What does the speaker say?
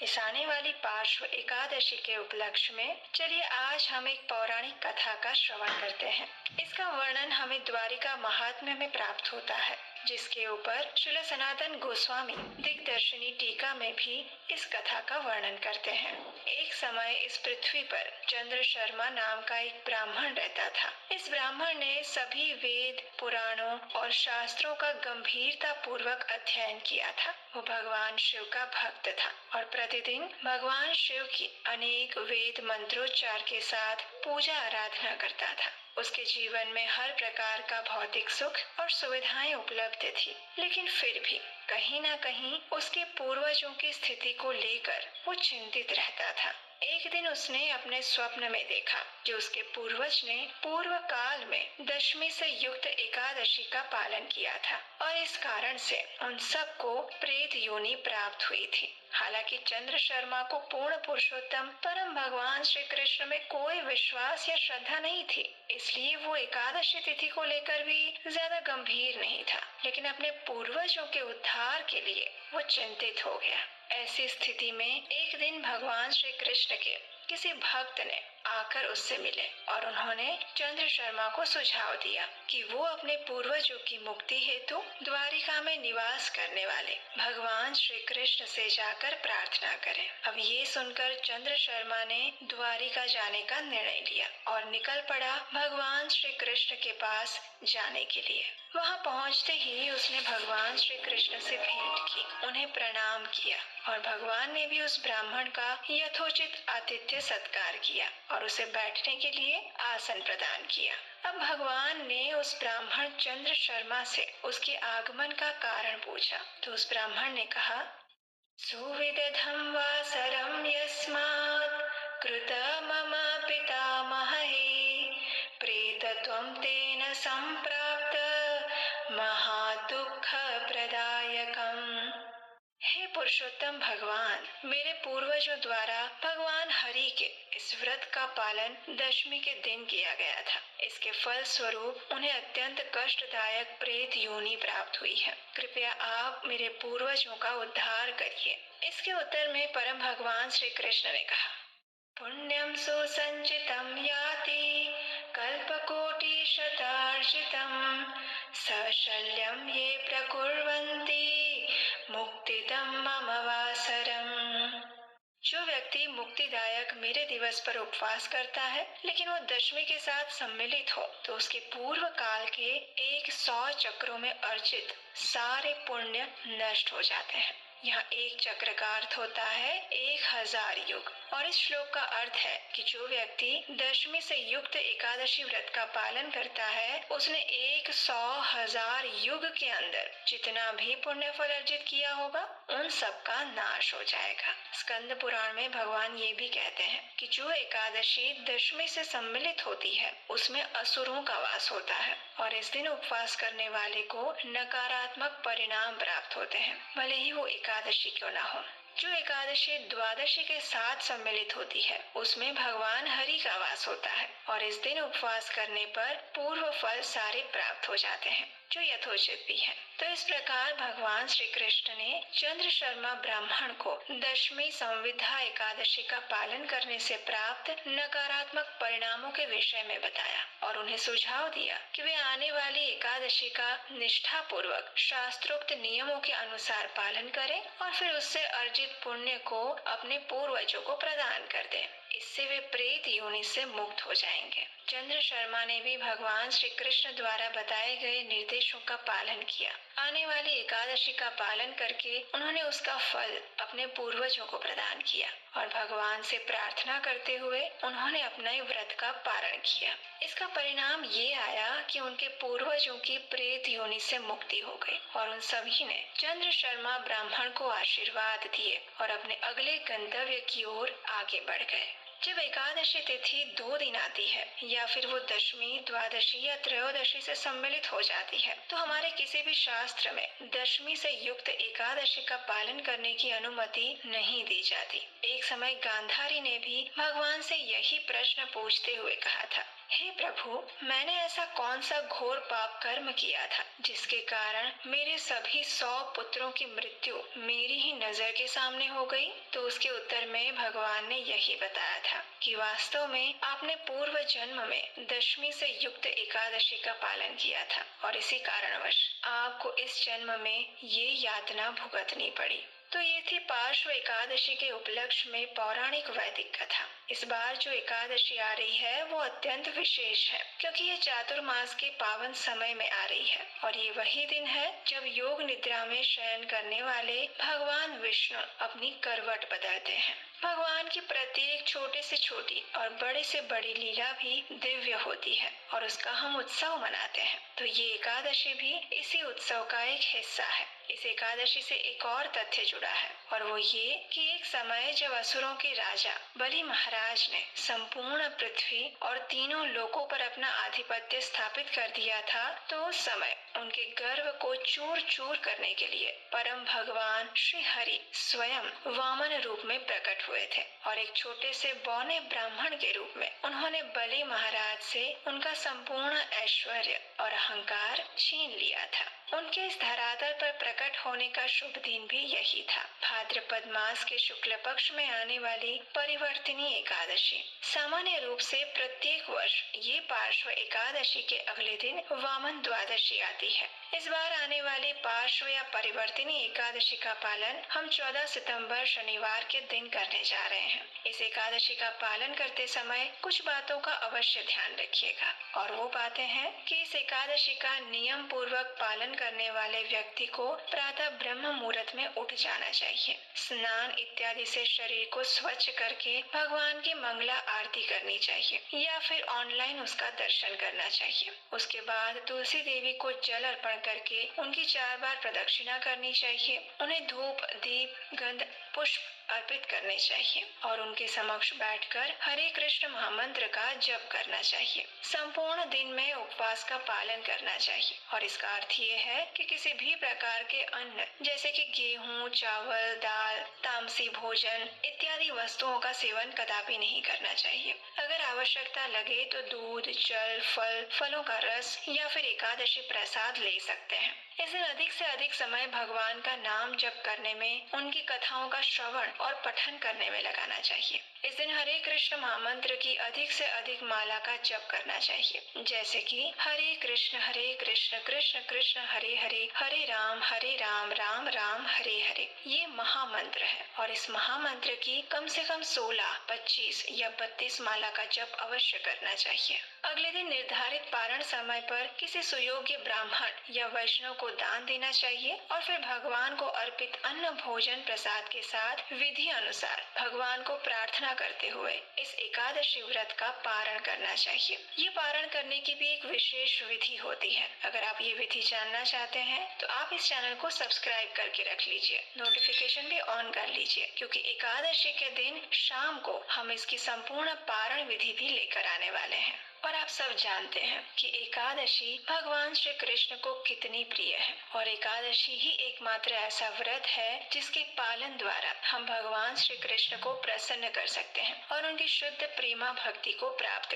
इस आने वाली पार्श्व एकादशी के उपलक्ष्य में चलिए आज हम एक पौराणिक कथा का श्रवण करते हैं। इसका वर्णन हमें द्वारिका महात्म्य में प्राप्त होता है, जिसके ऊपर श्रील सनातन गोस्वामी दिग्दर्शिनी टीका में भी इस कथा का वर्णन करते हैं। एक समय इस पृथ्वी पर चंद्र शर्मा नाम का एक ब्राह्मण रहता था। इस ब्राह्मण ने सभी वेद, पुराणों और शास्त्रों का गंभीरता पूर्वक अध्ययन किया था। वो भगवान शिव का भक्त था और प्रतिदिन भगवान शिव की अनेक वेद मंत्रोच्चार के साथ पूजा आराधना करता था। उसके जीवन में हर प्रकार का भौतिक सुख और सुविधाएं उपलब्ध थी, लेकिन फिर भी कहीं ना कहीं उसके पूर्वजों की स्थिति को लेकर वो चिंतित रहता था। एक दिन उसने अपने स्वप्न में देखा कि उसके पूर्वज ने पूर्व काल में दशमी से युक्त एकादशी का पालन किया था और इस कारण से उन सबको प्रेत योनि प्राप्त हुई थी। हालांकि चंद्र शर्मा को पूर्ण पुरुषोत्तम परम भगवान श्री कृष्ण में कोई विश्वास या श्रद्धा नहीं थी, इसलिए वो एकादशी तिथि को लेकर भी ज्यादा गंभीर नहीं था, लेकिन अपने पूर्वजों के उद्धार के लिए वो चिंतित हो गया। ऐसी स्थिति में एक दिन भगवान श्री कृष्ण के किसी भक्त ने आकर उससे मिले और उन्होंने चंद्र शर्मा को सुझाव दिया कि वो अपने पूर्वजों की मुक्ति हेतु द्वारिका में निवास करने वाले भगवान श्री कृष्ण से जाकर प्रार्थना करें। अब ये सुनकर चंद्र शर्मा ने द्वारिका जाने का निर्णय लिया और निकल पड़ा भगवान श्री कृष्ण के पास जाने के लिए। वहाँ पहुँचते ही उसने भगवान श्री कृष्ण से भेंट की, उन्हें प्रणाम किया और भगवान ने भी उस ब्राह्मण का यथोचित आतिथ्य सत्कार किया और उसे बैठने के लिए आसन प्रदान किया। अब भगवान ने उस ब्राह्मण चंद्र शर्मा से उसके आगमन का कारण पूछा, तो उस ब्राह्मण ने कहा, सुविदधं वासरं यस्मात् कृत मम पितामहैः प्रेतत्वं तेन संप्राप्त महादुःख प्रदायकम्। हे पुरुषोत्तम भगवान, मेरे पूर्वजों द्वारा भगवान हरि के इस व्रत का पालन दशमी के दिन किया गया था। इसके फल स्वरूप उन्हें अत्यंत कष्टदायक प्रेत योनि प्राप्त हुई है। कृपया आप मेरे पूर्वजों का उद्धार करिए। इसके उत्तर में परम भगवान श्री कृष्ण ने कहा, पुण्यम सुसंचितम याति कल्पकोटि शतार्जितम सशल्यम ये प्रकुर्वन्ति मुक्तिदं मम वासरम। जो व्यक्ति मुक्तिदायक मेरे दिवस पर उपवास करता है, लेकिन वो दशमी के साथ सम्मिलित हो, तो उसके पूर्व काल के 100 चक्रों में अर्जित सारे पुण्य नष्ट हो जाते हैं। यहाँ एक चक्र का अर्थ होता है 1000 युग और इस श्लोक का अर्थ है कि जो व्यक्ति दशमी से युक्त एकादशी व्रत का पालन करता है, उसने 100,000 युग के अंदर जितना भी पुण्य फल अर्जित किया होगा, उन सब का नाश हो जाएगा। स्कंद पुराण में भगवान ये भी कहते हैं कि जो एकादशी दशमी से सम्मिलित होती है, उसमें असुरों का वास होता है और इस दिन उपवास करने वाले को नकारात्मक परिणाम प्राप्त होते हैं, भले ही वो एकादशी क्यों ना हो। जो एकादशी द्वादशी के साथ सम्मिलित होती है, उसमें भगवान हरि का वास होता है और इस दिन उपवास करने पर पूर्व फल सारे प्राप्त हो जाते हैं, जो यथोचित भी है। तो इस प्रकार भगवान श्री कृष्ण ने चंद्र शर्मा ब्राह्मण को दशमी संविधा एकादशी का पालन करने से प्राप्त नकारात्मक परिणामों के विषय में बताया और उन्हें सुझाव दिया कि वे आने वाली एकादशी का निष्ठा पूर्वक शास्त्रोक्त नियमों के अनुसार पालन करें और फिर उससे अर्जित पुण्य को अपने पूर्वजों को प्रदान कर दें। इससे वे प्रेत योनि से मुक्त हो जाएंगे। चंद्र शर्मा ने भी भगवान श्री कृष्ण द्वारा बताए गए निर्देशों का पालन किया। आने वाली एकादशी का पालन करके उन्होंने उसका फल अपने पूर्वजों को प्रदान किया और भगवान से प्रार्थना करते हुए उन्होंने अपना व्रत का पारण किया। इसका परिणाम ये आया कि उनके पूर्वजों की प्रेत योनि से मुक्ति हो गई और उन सभी ने चंद्र शर्मा ब्राह्मण को आशीर्वाद दिए और अपने अगले गंतव्य की ओर आगे बढ़ गए। जब एकादशी तिथि 2 दिन आती है या फिर वो दशमी, द्वादशी या त्रयोदशी से सम्मिलित हो जाती है, तो हमारे किसी भी शास्त्र में दशमी से युक्त एकादशी का पालन करने की अनुमति नहीं दी जाती। एक समय गांधारी ने भी भगवान से यही प्रश्न पूछते हुए कहा था हे प्रभु, मैंने ऐसा कौन सा घोर पाप कर्म किया था जिसके कारण मेरे सभी 100 पुत्रों की मृत्यु मेरी ही नजर के सामने हो गई? तो उसके उत्तर में भगवान ने यही बताया था कि वास्तव में आपने पूर्व जन्म में दशमी से युक्त एकादशी का पालन किया था और इसी कारणवश आपको इस जन्म में ये यातना भुगतनी पड़ी। तो ये थी पार्श्व एकादशी के उपलक्ष्य में पौराणिक वैदिक कथा। इस बार जो एकादशी आ रही है वो अत्यंत विशेष है क्योंकि ये चातुर्मास के पावन समय में आ रही है और ये वही दिन है जब योग निद्रा में शयन करने वाले भगवान विष्णु अपनी करवट बदलते हैं। भगवान की प्रत्येक छोटे से छोटी और बड़े से बड़ी लीला भी दिव्य होती है और उसका हम उत्सव मनाते हैं। तो ये एकादशी भी इसी उत्सव का एक हिस्सा है। इस एकादशी से एक और तथ्य जुड़ा है और वो ये कि एक समय जब असुरों के राजा बलि महाराज ने संपूर्ण पृथ्वी और तीनों लोकों पर अपना आधिपत्य स्थापित कर दिया था, तो उस समय उनके गर्व को चूर चूर करने के लिए परम भगवान श्री हरि स्वयं वामन रूप में प्रकट हुए थे और एक छोटे से बौने ब्राह्मण के रूप में उन्होंने बलि महाराज से उनका संपूर्ण ऐश्वर्य और अहंकार छीन लिया था। उनके इस धरातल पर प्रकट होने का शुभ दिन भी यही था, भाद्रपद मास के शुक्ल पक्ष में आने वाली परिवर्तिनी एकादशी। सामान्य रूप से प्रत्येक वर्ष ये पार्श्व एकादशी के अगले दिन वामन द्वादशी आती है। इस बार आने वाली पार्श्व या परिवर्तिनी एकादशी का पालन हम 14 सितंबर शनिवार के दिन करने जा रहे हैं। इस एकादशी का पालन करते समय कुछ बातों का अवश्य ध्यान रखिएगा और वो बातें हैं कि इस एकादशी का नियम पूर्वक पालन करने वाले व्यक्ति को प्रातः ब्रह्म मुहूर्त में उठ जाना चाहिए। स्नान इत्यादि से शरीर को स्वच्छ करके भगवान की मंगला आरती करनी चाहिए या फिर ऑनलाइन उसका दर्शन करना चाहिए। उसके बाद तुलसी देवी को जल अर्पण करके उनकी 4 बार प्रदक्षिणा करनी चाहिए। उन्हें धूप, दीप, गंध, पुष्प अर्पित करने चाहिए और उनके समक्ष बैठकर हरे कृष्ण महामंत्र का जप करना चाहिए। संपूर्ण दिन में उपवास का पालन करना चाहिए और इसका अर्थ ये है कि किसी भी प्रकार के अन्न जैसे कि गेहूं, चावल, दाल, तामसी भोजन इत्यादि वस्तुओं का सेवन कदापि नहीं करना चाहिए। अगर आवश्यकता लगे तो दूध, जल, फलों का रस या फिर एकादशी प्रसाद ले सकते हैं। इस दिन अधिक से अधिक समय भगवान का नाम जप करने में, उनकी कथाओं का श्रवण और पठन करने में लगाना चाहिए। इस दिन हरे कृष्ण महामंत्र की अधिक से अधिक माला का जप करना चाहिए, जैसे कि हरे कृष्ण कृष्ण कृष्ण हरे हरे, हरे राम राम राम हरे हरे। ये महामंत्र है और इस महामंत्र की कम से कम 16, 25 या 32 माला का जप अवश्य करना चाहिए। अगले दिन निर्धारित पारण समय पर किसी सुयोग्य ब्राह्मण या वैष्णव को दान देना चाहिए और फिर भगवान को अर्पित अन्न भोजन प्रसाद के साथ विधि अनुसार भगवान को प्रार्थना करते हुए इस एकादशी व्रत का पारण करना चाहिए। ये पारण करने की भी एक विशेष विधि होती है। अगर आप ये विधि जानना चाहते हैं तो आप इस चैनल को सब्सक्राइब करके रख लीजिए, नोटिफिकेशन भी ऑन कर लीजिए, क्योंकि एकादशी के दिन शाम को हम इसकी संपूर्ण पारण विधि भी लेकर आने वाले हैं। और आप सब जानते हैं कि एकादशी भगवान श्री कृष्ण को कितनी प्रिय है और एकादशी ही एकमात्र ऐसा व्रत है जिसके पालन द्वारा हम भगवान श्री कृष्ण को प्रसन्न कर सकते हैं और उनकी शुद्ध प्रेमा भक्ति को प्राप्त